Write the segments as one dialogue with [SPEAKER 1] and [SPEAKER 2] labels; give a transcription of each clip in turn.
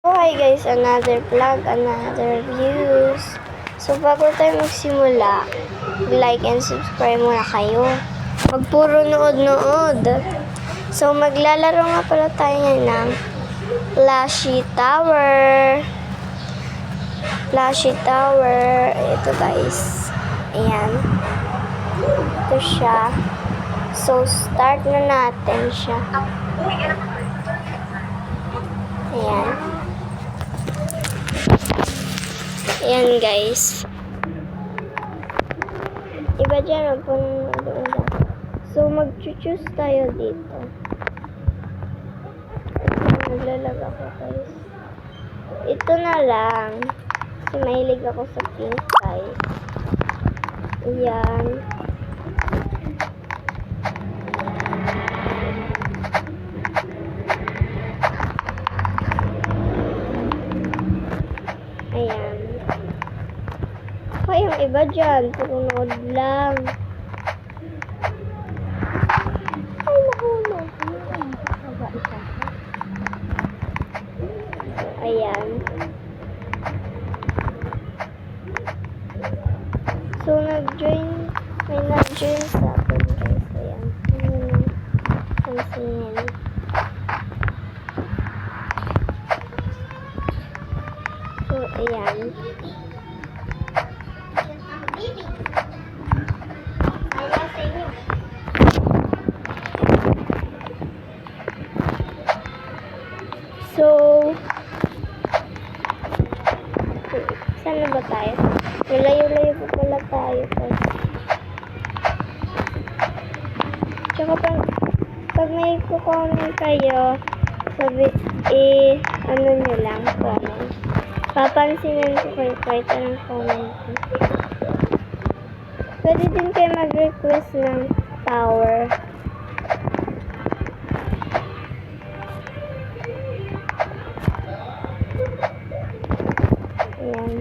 [SPEAKER 1] Hi guys, another vlog, another views. So bago tayo magsimula, like and subscribe muna kayo. Magpuro nood-nood. So maglalaro nga pala tayo ngayon ng Plushy Tower. Plushy Tower. Ito guys. Ayan. Ito siya. So start na natin siya. Ayan. Ayan guys. Iba dyan, so mag-choose tayo dito. Naglalag ako guys. Ito na lang. Kasi mahilig ako sa pink guys. Ayan. Ayan. Yung iba dyan, puro nood lang. Ay, nahulog. Ayan. So, may nag-join sa akin guys. Ayan. Pansinin. So, ayan. So, saan na ba tayo? Malayo-layo pa pala tayo. Tsaka pag may comment kayo, ano nyo lang, comment. Papansinin ko kayo kahit anong comment. Pwede din kayo mag-request ng tower. Ayan.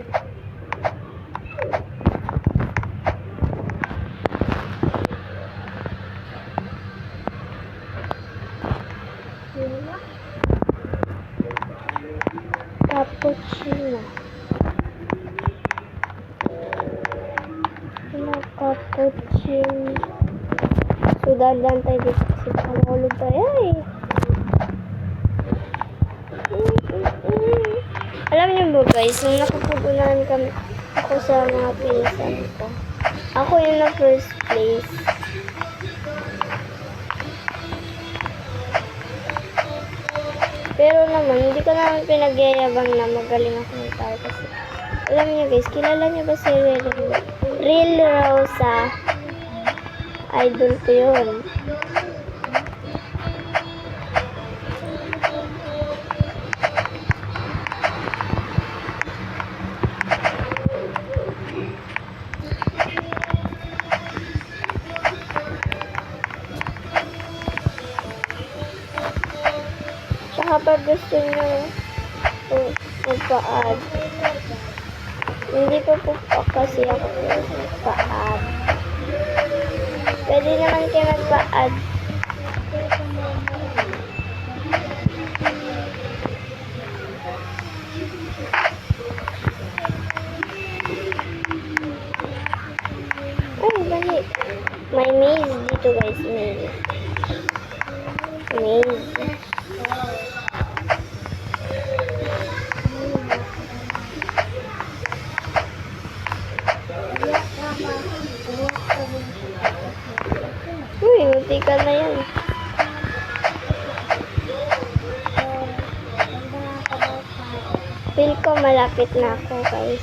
[SPEAKER 1] Cappuccino. Cappuccino. So, dandan tayo dito kasi mahulog tayo. Ay! Alam niyo ba guys, nung nakupugunan kami ako sa mga pinsan ko, ako yung na first place. Pero naman, hindi ko naman pinagyayabang na magaling ako ng tao kasi alam niyo guys, kilala niyo ba si Real Rosa? Idol ko yun. Kapag gusto nyo magpa-add, hindi po kasi ako magpa-add. Pwede naman kayo magpa-add. Ay, balik. May maze dito guys, maze. Uy, munti ka na yan. Feel ko malapit na ako guys.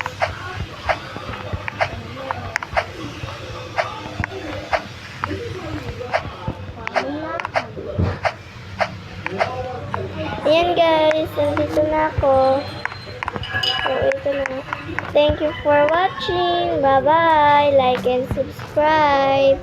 [SPEAKER 1] Ayan guys, nandito na ako. So, ito na. Thank you for watching. Bye-bye. Like and subscribe.